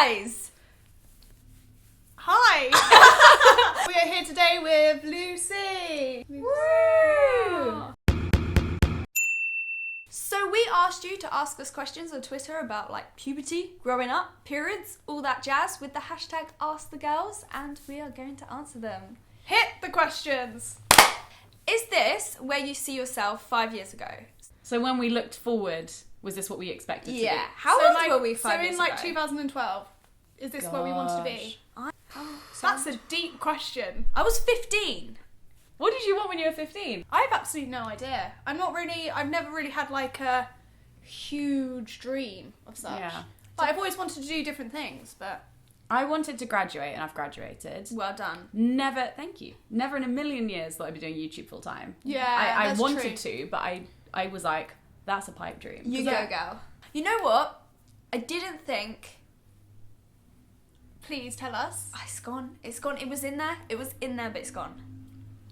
guys! Hi! We are here today with Lucy. Woo! So we asked you to ask us questions on Twitter about like puberty, growing up, periods, all that jazz with the hashtag #AskTheGirls, and we are going to answer them. Hit the questions. Is this where you see yourself 5 years ago? So when we looked forward, was this what we expected to be? Yeah. How old were we 5 So years in like ago? 2012, is this where we wanted to be? That's a deep question. I was 15. What did you want when you were 15? I have absolutely no idea. I've never really had like a huge dream of such. Yeah. Like, I've always wanted to do different things, but... I wanted to graduate, and I've graduated. Well done. Thank you. Never in a million years thought I'd be doing YouTube full time. Yeah, I that's wanted true. to, but I was like, that's a pipe dream. You go, girl. You know what? I didn't think... Please tell us. It's gone. It's gone. It was in there. It was in there, but it's gone.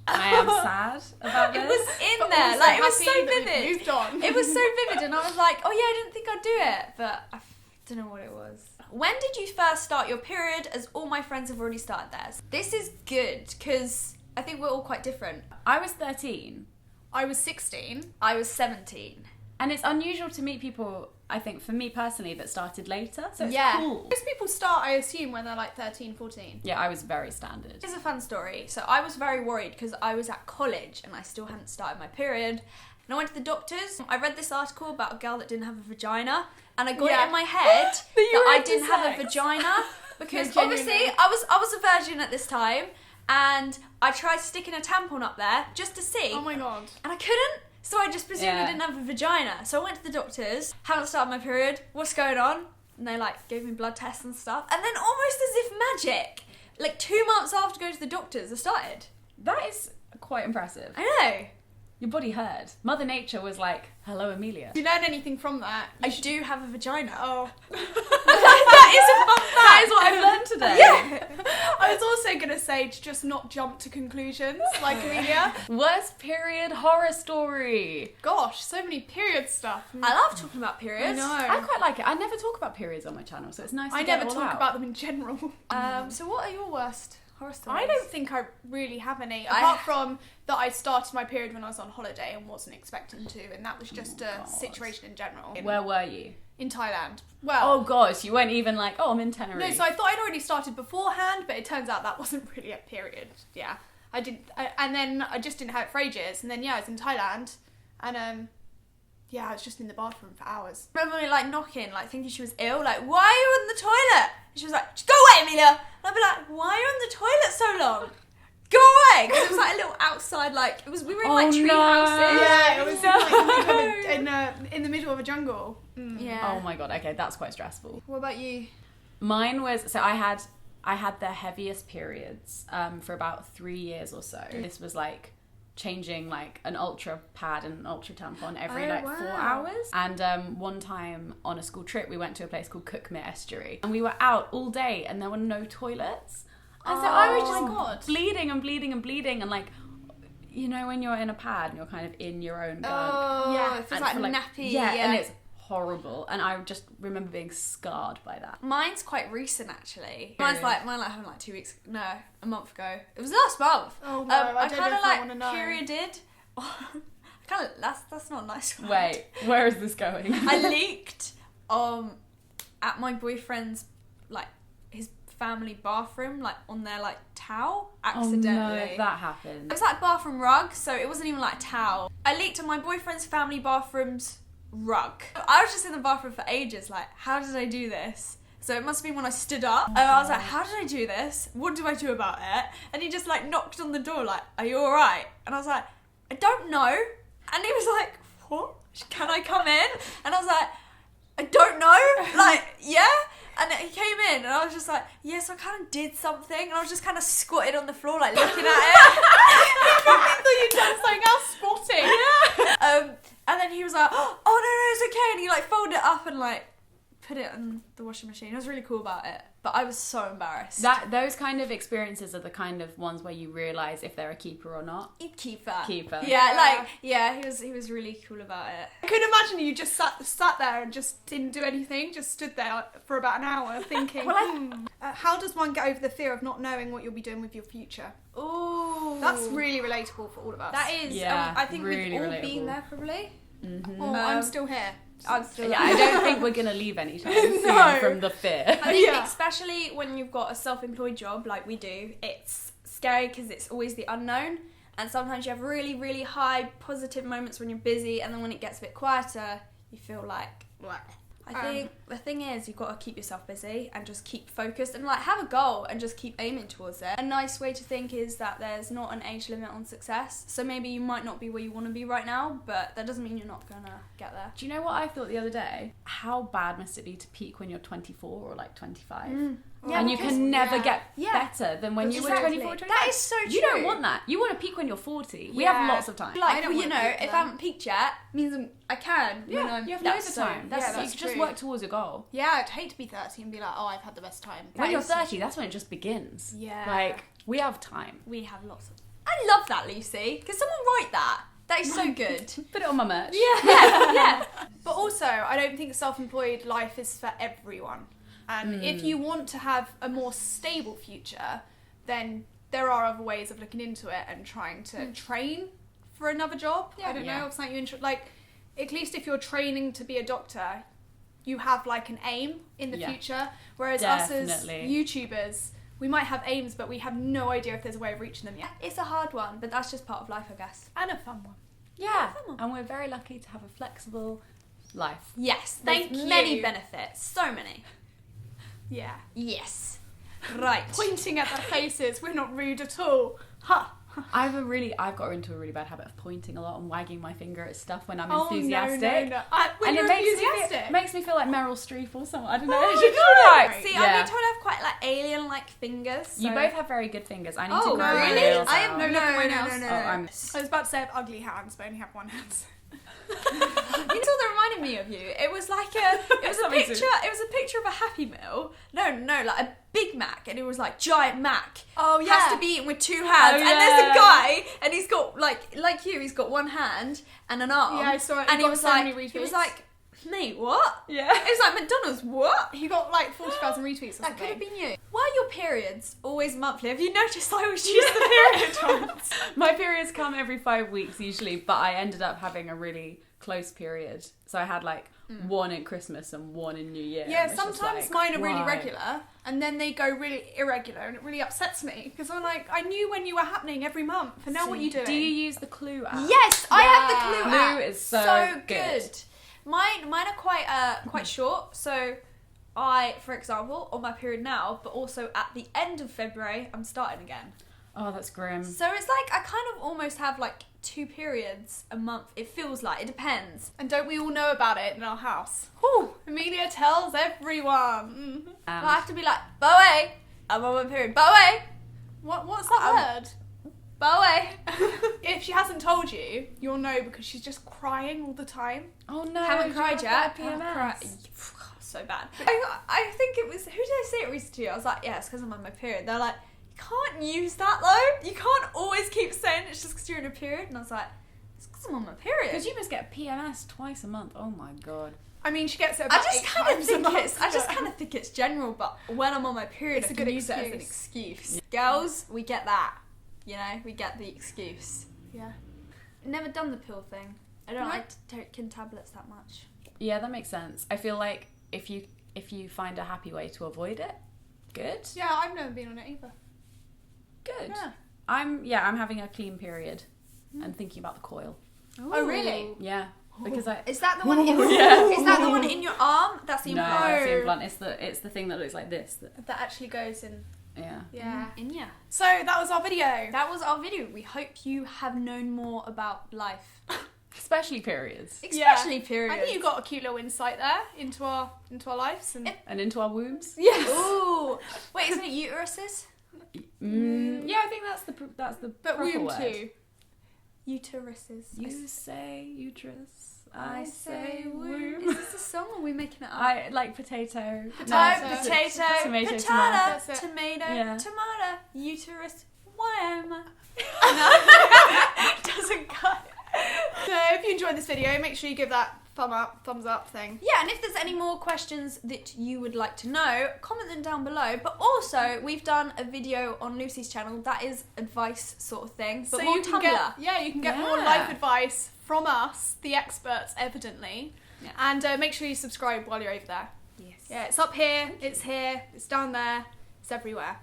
I am sad about this. It was in But there. also Like, it was so happy that we've vivid. moved on. It was so vivid, and I was like, oh yeah, I didn't think I'd do it, but I don't know what it was. When did you first start your period, as all my friends have already started theirs? This is good, because I think we're all quite different. I was 13, I was 16. I was 17. and it's unusual to meet people, I think, for me personally, that started later, so it's Yeah. cool. Most people start, I assume, when they're like 13, 14. Yeah, I was very standard. Here's a fun story. So I was very worried because I was at college and I still hadn't started my period. And I went to the doctors. I read this article about a girl that didn't have a vagina, and I got it in my head that I didn't have a vagina because Yeah, obviously genuinely. I was a virgin at this time, and I tried sticking a tampon up there just to see, Oh my god. and I couldn't. So I just presumed I Yeah. didn't have a vagina. So I went to the doctors. Haven't started my period. What's going on? And they like gave me blood tests and stuff. And then almost as if magic, like 2 months after going to the doctors, I started. That is quite impressive. I know. Your body heard. Mother Nature was like, hello, Amelia. If you learn anything from that, I do have a vagina. Oh. That is a fun fact. That is what I've learned today. Yeah. I was also going to say to just not jump to conclusions, like Amelia. Worst period horror story. Gosh, so many period stuff. I love talking about periods. I quite like it. I never talk about periods on my channel, so it's nice to I get never it all talk out. about them in general. So what are your worst horror stories? I don't think I really have any, apart from that I started my period when I was on holiday and wasn't expecting to, and that was just a situation in general. Where were you? In Thailand. Well, Oh gosh, you weren't even like, oh, I'm in Tenerife. no, so I thought I'd already started beforehand, but it turns out that wasn't really a period. Yeah, I didn't, and then I just didn't have it for ages, and then I was in Thailand, and I was just in the bathroom for hours. I remember me like knocking, like thinking she was ill, like, why are you in the toilet? And she was like, just go away, Amelia. And I'd be like, why are you in the toilet so long? Go away! Because it was like a little outside, like, we were in like tree houses. Yeah, it was like in the middle of a jungle. Yeah. Oh my god, okay, that's quite stressful. What about you? Mine was, so I had the heaviest periods for about 3 years or so. This was like changing like an ultra pad and an ultra tampon every Oh, like 4 wow. hours. And one time on a school trip, we went to a place called Cookmere Estuary, and we were out all day and there were no toilets. And so I was Oh, just God. bleeding and bleeding and bleeding, and like, you know, when you're in a pad and you're kind of in your own gunk. Oh, Yeah, it feels And like for, nappy. Yeah, and it's horrible. And I just remember being scarred by that. Mine's quite recent, actually. Mine happened like 2 weeks, no, a month ago. It was last month. Oh no, I don't know if I want to know. perioded. That's not a nice word. Wait, where is this going? I leaked at my boyfriend's like his family bathroom, like on their like towel accidentally. Oh no, that happened. It was like bathroom rug, so it wasn't even like a towel. I leaked on my boyfriend's family bathroom's rug. I was just in the bathroom for ages, like, how did I do this? So it must have been when I stood up, and I was like, how did I do this? What do I do about it? And he just like knocked on the door like, are you alright? And I was like, I don't know. And he was like, what? Can I come in? And I was like, I don't know. Like, yeah? And he came in, and I was just like, yes, I kind of did something. And I was just kind of squatted on the floor, like, looking at it. I thought you'd done something else spotting. And then he was like, oh, no, it's okay. And he, like, folded it up and, like, put it in the washing machine. I was really cool about it, but I was so embarrassed. Those kind of experiences are the kind of ones where you realise if they're a keeper or not. Keeper. Yeah. He was really cool about it. I could imagine you just sat there and just didn't do anything, just stood there for about an hour thinking, how does one get over the fear of not knowing what you'll be doing with your future? Ooh. That's really relatable for all of us. That is. Yeah, I think really we've all relatable. been there probably. Mm-hmm. Oh, I'm still here. I'm still Yeah, I don't think we're going to leave anytime soon No. from the fear. I think Yeah. especially when you've got a self-employed job like we do, it's scary because it's always the unknown, and sometimes you have really, really high positive moments when you're busy, and then when it gets a bit quieter, you feel like, what? I think the thing is, you've got to keep yourself busy and just keep focused and like have a goal and just keep aiming towards it. A nice way to think is that there's not an age limit on success. So maybe you might not be where you want to be right now, but that doesn't mean you're not gonna get there. Do you know what I thought the other day? How bad must it be to peak when you're 24 or like 25? Yeah, and you because- can never yeah. get better than when you were Exactly. 24 or 25. That is so true. You don't want that. You want to peak when you're 40. We have Yeah. lots of time. I Like, don't well, wanna peak if then. I haven't peaked yet, means I can. Yeah, when I'm, you have that's loads of so- time. That's yeah, so you can just true. work towards your goal. Yeah, I'd hate to be 30 and be like, oh, I've had the best time. When you're is so 30, that's when it just begins. Yeah. Like, we have time. We have lots of. I love that, Lucy. Can someone write that? That is so good. Put it on my merch. Yeah. But also, I don't think self-employed life is for everyone. And if you want to have a more stable future, then there are other ways of looking into it and trying to train for another job. I don't know, if something you like, at least if you're training to be a doctor, you have like an aim in the future. Whereas us as Definitely. YouTubers, we might have aims, but we have no idea if there's a way of reaching them yet. It's a hard one, but that's just part of life, I guess. And a fun one. Yeah. And we're very lucky to have a flexible life. Yes. Thank there's you. many benefits. So many. Yeah. Yes. Right. Pointing at their faces, we're not rude at all. Ha! I've got into a really bad habit of pointing a lot and wagging my finger at stuff when I'm Oh, enthusiastic. no. When And you're it makes enthusiastic. makes me feel like Meryl Streep or someone. I don't know. Oh, It's just no. right. See, Yeah. I've been told I have quite like alien-like fingers. So. You both have very good fingers. I need to Oh, grow my really? nails I out. have No, look at my nails. No. Oh, I'm I was about to say I have ugly hands, but I only have one hand. You know what that reminded me of you? It was like it was a Something picture. It was a picture of a Happy Meal. No, like a Big Mac, and it was like giant Mac. Oh, yeah. Has to be eaten with two hands. Oh, And there's yeah. a guy, and he's got like you. He's got one hand and an arm. Yeah, I saw it. And He got so many he was retweets. like, mate, what? Yeah. It was like McDonald's. What? He got like 40,000 retweets or That could have something. been you. Why are your periods always monthly? Have you noticed I always choose the period ones? My periods come every 5 weeks usually, but I ended up having a really close period. So I had like one at Christmas and one in New Year. Yeah, and it's just sometimes like, mine are really why? regular, and then they go really irregular, and it really upsets me because I'm like, I knew when you were happening every month, and now what are you doing? Do you use the Clue app? Yes, I have the Clue Clue app. is so good. Mine are quite short. So I, for example, on my period now, but also at the end of February, I'm starting again. Oh, that's grim. So it's like I kind of almost have like 2 periods a month. It feels like, it depends. And don't we all know about it in our house? Whew, Amelia tells everyone. I have to be like, Bowie, I'm on my period. Bowie, What's that word? Bowie. If she hasn't told you, you'll know because she's just crying all the time. Oh no, Haven't do cried you yet. have PMS? Haven't cried. So bad. I think it was, who did I say it recently to? I was like, yeah, it's because I'm on my period. They're like, you can't use that though. You can't always keep saying it's just because you're in a period. And I was like, it's because I'm on my period. Because you must get PMS twice a month. Oh my god. I mean, she gets it I about just 8 kind of times a think month. I just kind of think it's general, but when I'm on my period, It's I a can good use it as an excuse. Girls, we get that. You know, we get the excuse. Yeah. Never done the pill thing. I don't No. like taking tablets that much. Yeah, that makes sense. I feel like if you find a happy way to avoid it, good. Yeah, I've never been on it either. Good. Yeah. I'm having a clean period and thinking about the coil. Oh, really? Yeah. Because I Is that the one? In, Yeah. Is that the one in your arm? That's the no, implant. that's the implant. It's the thing that looks like this. That actually goes in. Yeah. Yeah. In yeah. So that was our video. That was our video. We hope you have known more about life, Especially periods especially periods. I think you got a cute little insight there into our lives and and into our wombs. yes. Ooh, wait, isn't it uteruses? Yeah, I think that's the But proper womb word. too. Uteruses. You say uterus. I say womb. Is this a song or are we making it up? I like potato. Potato, No, potato, tomato, patata, tomato. tomato, Yeah. tomato, uterus, why am I? No, doesn't cut. So if you enjoyed this video, make sure you give that thumbs up thing. Yeah, and if there's any more questions that you would like to know, comment them down below. But also, we've done a video on Lucy's channel that is advice sort of thing, but so more you can Tumblr. you can get more Yeah. life advice from us, the experts, evidently. Yeah. And make sure you subscribe while you're over there. Yes. Yeah, it's up here, it's down there, it's everywhere.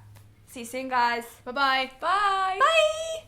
See you soon, guys. Bye-bye. Bye. Bye.